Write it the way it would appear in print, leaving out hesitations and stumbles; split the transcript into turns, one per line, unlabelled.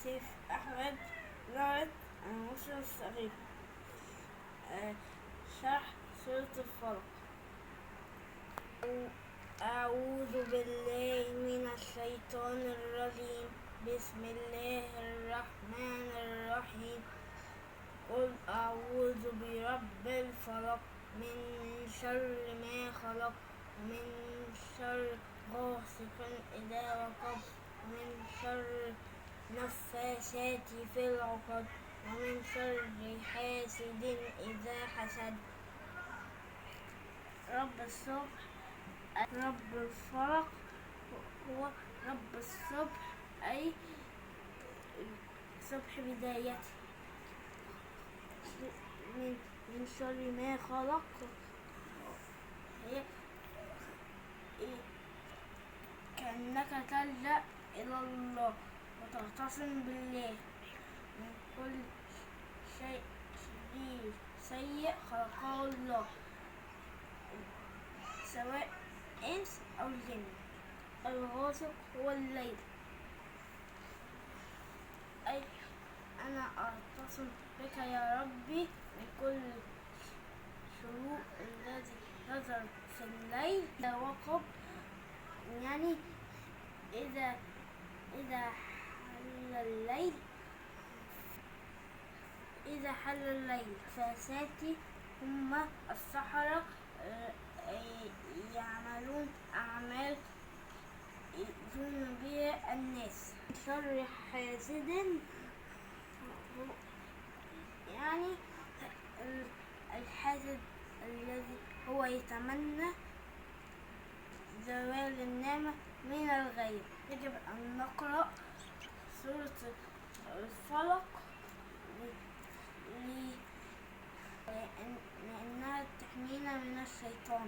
سيف أحمد زهرة المصري الصغير. شرح سورة الفلق. أعوذ بالله من الشيطان الرجيم. بسم الله الرحمن الرحيم. قل أعوذ برب الفلق من شر ما خلق ومن شر غاسق إذا وقب ومن شر النفاثات في العقد ومن شر حاسد إذا حسد. رب الصبح رب الفلق هو رب الصبح، أي صبح بدايته. من شر ما خلق هي كأنك تلجأ إلى الله وتعتصم بالله من كل شيء شرير سيء خلقه الله، سواء إنس أو جن. الغاسق هو الليل، أي أنا أعتصم بك يا ربي من كل شرور الذي نزل في الليل. إذا وقب يعني إذا حل الليل. فاساتي هم السحرة يعملون أعمال يؤذون بها الناس. شر حاسد يعني الحاسد الذي هو يتمنى زوال النعمة من الغير. يجب أن نقرأ سورة الفلق لأنها تحمينا من الشيطان.